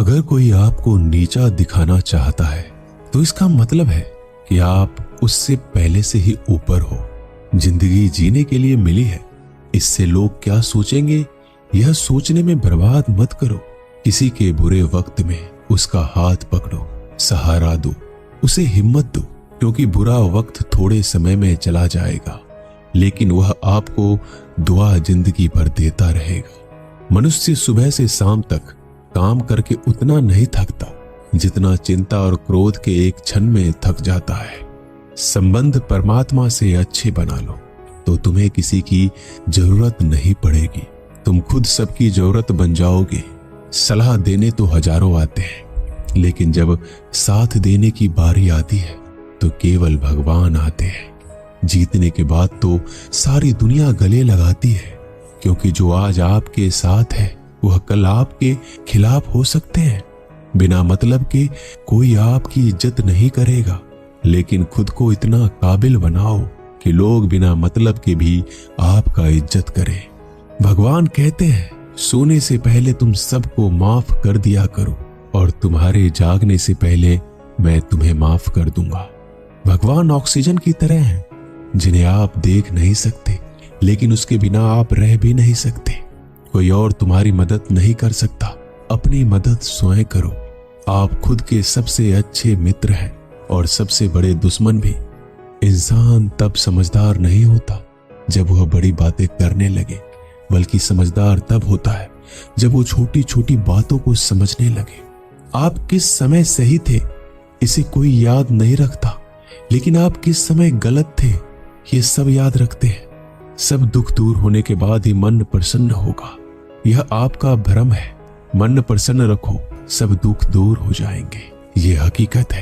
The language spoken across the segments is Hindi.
अगर कोई आपको नीचा दिखाना चाहता है तो इसका मतलब है कि आप उससे पहले से ही ऊपर हो। जिंदगी जीने के लिए मिली है, इससे लोग क्या सोचेंगे यह सोचने में बर्बाद मत करो। किसी के बुरे वक्त में उसका हाथ पकड़ो, सहारा दो, उसे हिम्मत दो, क्योंकि बुरा वक्त थोड़े समय में चला जाएगा लेकिन वह आपको दुआ जिंदगी भर देता रहेगा। मनुष्य सुबह से शाम तक काम करके उतना नहीं थकता जितना चिंता और क्रोध के एक क्षण में थक जाता है। संबंध परमात्मा से अच्छे बना लो तो तुम्हें किसी की जरूरत नहीं पड़ेगी, तुम खुद सबकी जरूरत बन जाओगे। सलाह देने तो हजारों आते हैं लेकिन जब साथ देने की बारी आती है तो केवल भगवान आते हैं। जीतने के बाद तो सारी दुनिया गले लगाती है, क्योंकि जो आज आपके साथ है वह कल आपके खिलाफ हो सकते हैं। बिना मतलब के कोई आपकी इज्जत नहीं करेगा, लेकिन खुद को इतना काबिल बनाओ कि लोग बिना मतलब के भी आपका इज्जत करें। भगवान कहते हैं सोने से पहले तुम सबको माफ कर दिया करो और तुम्हारे जागने से पहले मैं तुम्हें माफ कर दूंगा। भगवान ऑक्सीजन की तरह हैं जिन्हें आप देख नहीं सकते लेकिन उसके बिना आप रह भी नहीं सकते। कोई और तुम्हारी मदद नहीं कर सकता, अपनी मदद स्वयं करो। आप खुद के सबसे अच्छे मित्र हैं और सबसे बड़े दुश्मन भी। इंसान तब समझदार नहीं होता जब वह बड़ी बातें करने लगे, बल्कि समझदार तब होता है जब वो छोटी छोटी बातों को समझने लगे। आप किस समय सही थे इसे कोई याद नहीं रखता, लेकिन आप किस समय गलत थे ये सब याद रखते हैं। सब दुख दूर होने के बाद ही मन प्रसन्न होगा, यह आपका भ्रम है। मन प्रसन्न रखो, सब दुख दूर हो जाएंगे, ये हकीकत है।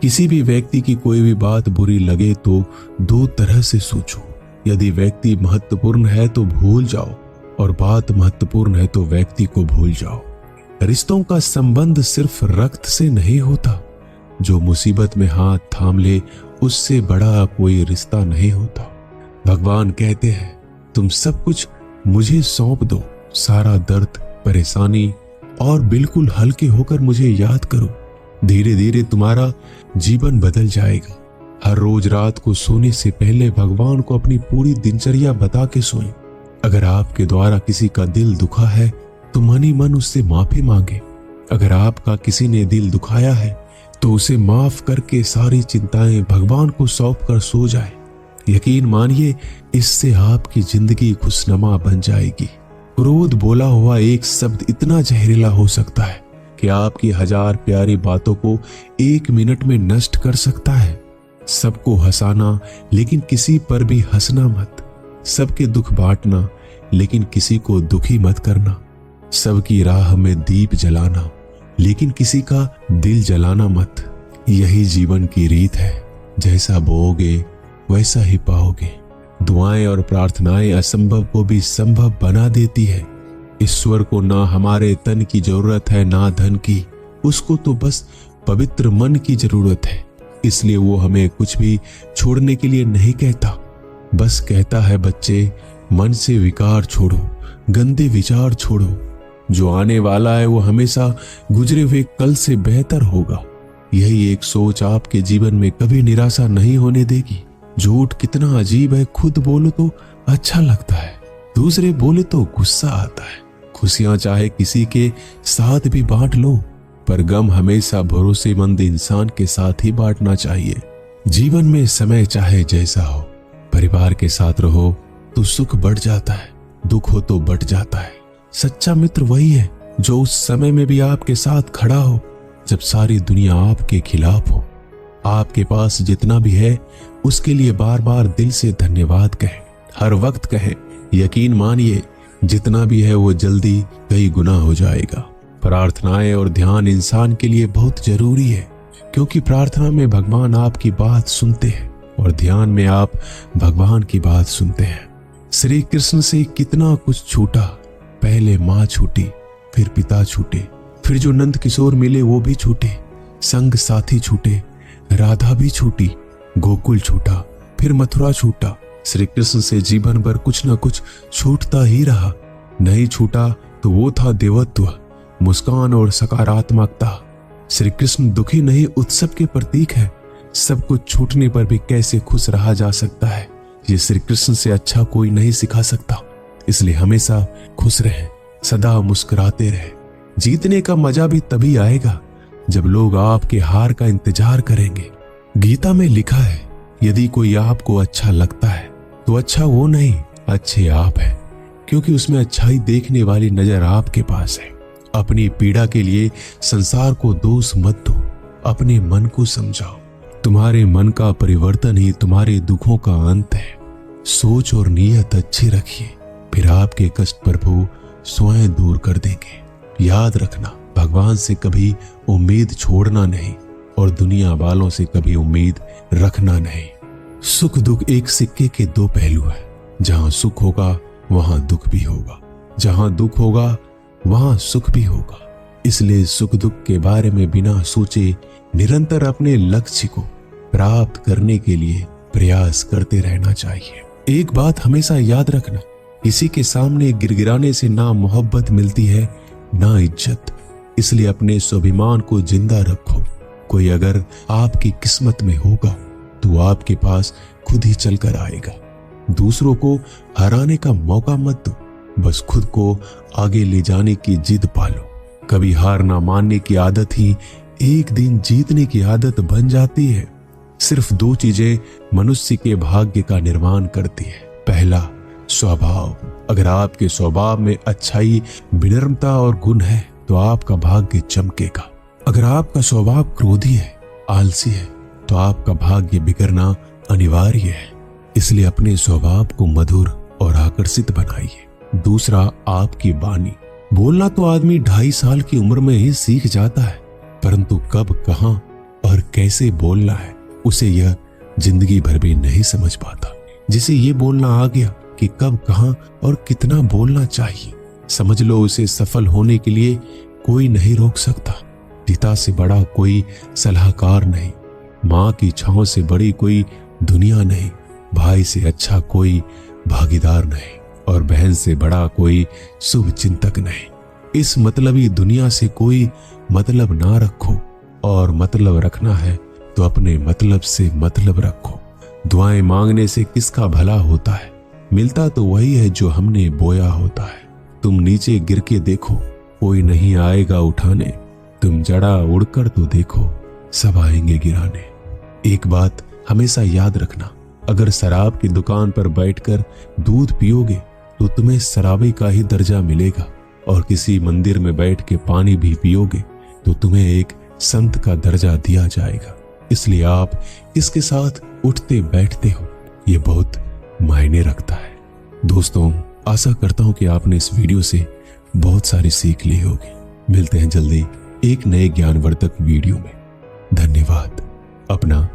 किसी भी व्यक्ति की कोई भी बात बुरी लगे तो दो तरह से सोचो। यदि व्यक्ति महत्वपूर्ण है तो भूल जाओ और बात महत्वपूर्ण है तो व्यक्ति को भूल जाओ। रिश्तों का संबंध सिर्फ रक्त से नहीं होता, जो मुसीबत में हाथ थाम ले उससे बड़ा कोई रिश्ता नहीं होता। भगवान कहते हैं तुम सब कुछ मुझे सौंप दो, सारा दर्द परेशानी, और बिल्कुल हल्के होकर मुझे याद करो। धीरे धीरे तुम्हारा जीवन बदल जाएगा। हर रोज रात को सोने से पहले भगवान को अपनी पूरी दिनचर्या बता के सोएं। अगर आपके द्वारा किसी का दिल दुखा है तो मन ही मन उससे माफी मांगे। अगर आपका किसी ने दिल दुखाया है तो उसे माफ करके सारी चिंताएं भगवान को सौंप कर सो जाए। यकीन मानिए इससे आपकी जिंदगी खुशनुमा बन जाएगी। क्रोध बोला हुआ एक शब्द इतना जहरीला हो सकता है कि आपकी हजार प्यारी बातों को एक मिनट में नष्ट कर सकता है। सबको हंसाना लेकिन किसी पर भी हंसना मत। सबके दुख बांटना लेकिन किसी को दुखी मत करना। सबकी राह में दीप जलाना लेकिन किसी का दिल जलाना मत। यही जीवन की रीत है, जैसा बोओगे वैसा ही पाओगे। दुआएं और प्रार्थनाएं असंभव को भी संभव बना देती है। ईश्वर को ना हमारे तन की जरूरत है ना धन की, उसको तो बस पवित्र मन की जरूरत है। इसलिए वो हमें कुछ भी छोड़ने के लिए नहीं कहता, बस कहता है बच्चे मन से विकार छोड़ो, गंदे विचार छोड़ो। जो आने वाला है वो हमेशा गुजरे हुए कल से बेहतर होगा। यही एक सोच आपके जीवन में कभी निराशा नहीं होने देगी। झूठ कितना अजीब है, खुद बोलो तो अच्छा लगता है, दूसरे बोले तो गुस्सा आता है। खुशियां चाहे किसी के साथ भी बांट लो, पर गम हमेशा भरोसेमंद इंसान के साथ ही बांटना चाहिए। जीवन में समय चाहे जैसा हो, परिवार के साथ रहो तो सुख बढ़ जाता है, दुख हो तो बढ़ जाता है। सच्चा मित्र वही है जो उस समय में भी आपके साथ खड़ा हो जब सारी दुनिया आपके खिलाफ हो। आपके पास जितना भी है उसके लिए बार बार दिल से धन्यवाद कहें, हर वक्त कहें। यकीन मानिए जितना भी है वो जल्दी कई गुना हो जाएगा। प्रार्थनाएं और ध्यान इंसान के लिए बहुत जरूरी है, क्योंकि प्रार्थना में भगवान आपकी बात सुनते हैं और ध्यान में आप भगवान की बात सुनते हैं। श्री कृष्ण से कितना कुछ छूटा, पहले माँ छूटी, फिर पिता छूटे, फिर जो नंद किशोर मिले वो भी छूटे, संग साथी छूटे, राधा भी छूटी, गोकुल छूटा, फिर मथुरा छूटा। श्री कृष्ण से जीवन भर कुछ न कुछ छूटता ही रहा। नहीं छूटा तो वो था देवत्व, मुस्कान और सकारात्मकता। श्री कृष्ण दुखी नहीं, उत्सव के प्रतीक है। सब कुछ छूटने पर भी कैसे खुश रहा जा सकता है, ये श्री कृष्ण से अच्छा कोई नहीं सिखा सकता। इसलिए हमेशा खुश रहें, सदा मुस्कुराते रहें। जीतने का मजा भी तभी आएगा जब लोग आपके हार का इंतजार करेंगे। गीता में लिखा है, यदि कोई आपको अच्छा लगता है तो अच्छा वो नहीं, अच्छे आप हैं, क्योंकि उसमें अच्छाई देखने वाली नजर आपके पास है। अपनी पीड़ा के लिए संसार को दोष मत दो, अपने मन को समझाओ। तुम्हारे मन का परिवर्तन ही तुम्हारे दुखों का अंत है। सोच और नीयत अच्छी रखिए, फिर आपके कष्ट प्रभु स्वयं दूर कर देंगे। याद रखना, भगवान से कभी उम्मीद छोड़ना नहीं और दुनिया वालों से कभी उम्मीद रखना नहीं। सुख दुख एक सिक्के के दो पहलू है। जहां सुख होगा वहां दुख भी होगा, जहां दुख होगा वहां सुख भी होगा। इसलिए सुख दुख के बारे में बिना सोचे निरंतर अपने लक्ष्य को प्राप्त करने के लिए प्रयास करते रहना चाहिए। एक बात हमेशा याद रखना, किसी के सामने गिड़गिड़ाने से ना मोहब्बत मिलती है ना इज्जत। इसलिए अपने स्वाभिमान को जिंदा रखो। कोई अगर आपकी किस्मत में होगा तो आपके पास खुद ही चलकर आएगा। दूसरों को हराने का मौका मत दो, बस खुद को आगे ले जाने की जिद पालो। कभी हार ना मानने की आदत ही एक दिन जीतने की आदत बन जाती है। सिर्फ दो चीजें मनुष्य के भाग्य का निर्माण करती है। पहला, स्वभाव। अगर आपके स्वभाव में अच्छाई, विनम्रता और गुण है तो आपका भाग्य चमकेगा। अगर आपका स्वभाव क्रोधी है, आलसी है, तो आपका भाग्य बिगड़ना अनिवार्य है। इसलिए अपने स्वभाव को मधुर और आकर्षित बनाइए। दूसरा, आपकी वाणी। बोलना तो आदमी 2.5 साल की उम्र में ही सीख जाता है, परंतु कब, कहां और कैसे बोलना है उसे यह जिंदगी भर भी नहीं समझ पाता। जिसे ये बोलना आ गया कि कब, कहां और कितना बोलना चाहिए, समझ लो उसे सफल होने के लिए कोई नहीं रोक सकता। पिता से बड़ा कोई सलाहकार नहीं, माँ की छांव से बड़ी कोई दुनिया नहीं, भाई से अच्छा कोई भागीदार नहीं और बहन से बड़ा कोई शुभ चिंतक नहीं। इस मतलबी दुनिया से कोई मतलब ना रखो, और मतलब रखना है तो अपने मतलब से मतलब रखो। दुआएं मांगने से किसका भला होता है, मिलता तो वही है जो हमने बोया होता है। तुम नीचे गिर के देखो, कोई नहीं आएगा उठाने। तुम जड़ा उड़कर तो देखो, सब आएंगे गिराने। एक बात हमेशा याद रखना, अगर शराब की दुकान पर बैठकर दूध पियोगे तो तुम्हें शराबी का ही दर्जा मिलेगा, और किसी मंदिर में बैठ के पानी भी पियोगे तो तुम्हें एक संत का दर्जा दिया जाएगा। इसलिए आप किसके साथ उठते बैठते हो ये बहुत मायने रखता है। दोस्तों, आशा करता हूं कि आपने इस वीडियो से बहुत सारी सीख ली होगी। मिलते हैं जल्दी एक नए ज्ञानवर्धक वीडियो में। धन्यवाद। अपना